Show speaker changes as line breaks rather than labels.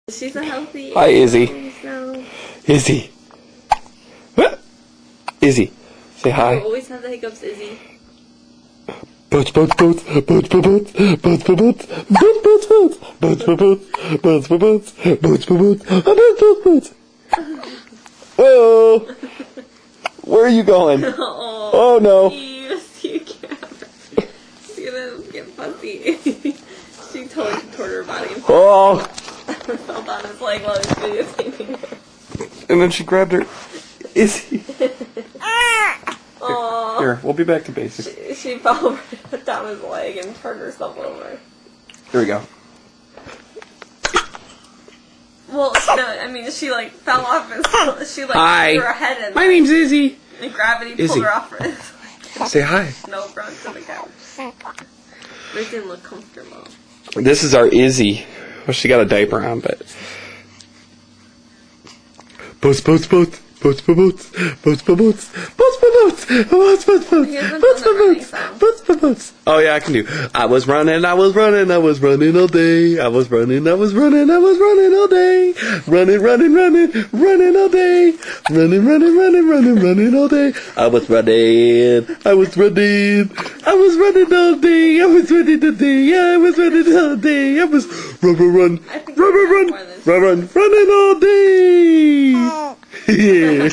She's a healthy.
Hi, Izzy.
So.
Izzy. Izzy. Say hi.
You always have the hiccups, Izzy.
Boots, boots, boots, boots, boots, boots, boots, boots, boots, boots, boots, boots, boots, boots, boots, boots, boots, boots. Whoa! Where are you going? Oh no!
You can't. She's gonna get fussy. She totally contorted her body and
Oh!
fell down his leg while he was videotaping her.
And then she grabbed her. Izzy.
Aww.
Here, we'll be back to basics.
She fell down his leg and turned herself over.
Here we go.
Well, no, I mean, she like fell off his. She like
Hi.
threw her head in.
My name's Izzy.
And gravity
Izzy.
pulled her off her leg.
Say hi.
No, run to the couch. But it didn't look comfortable.
This is our Izzy. Well, she got a diaper on, but. Boots, boots, boots. Boots, boots, boots, boots, boots, boots, boots, boots, boots, boots, boots, boots, boots, boots. Oh yeah, I can do. I was running all day. I was running all day. Running all day. Running all day. I was running all day. I was running all day. I was running all day. Yeah.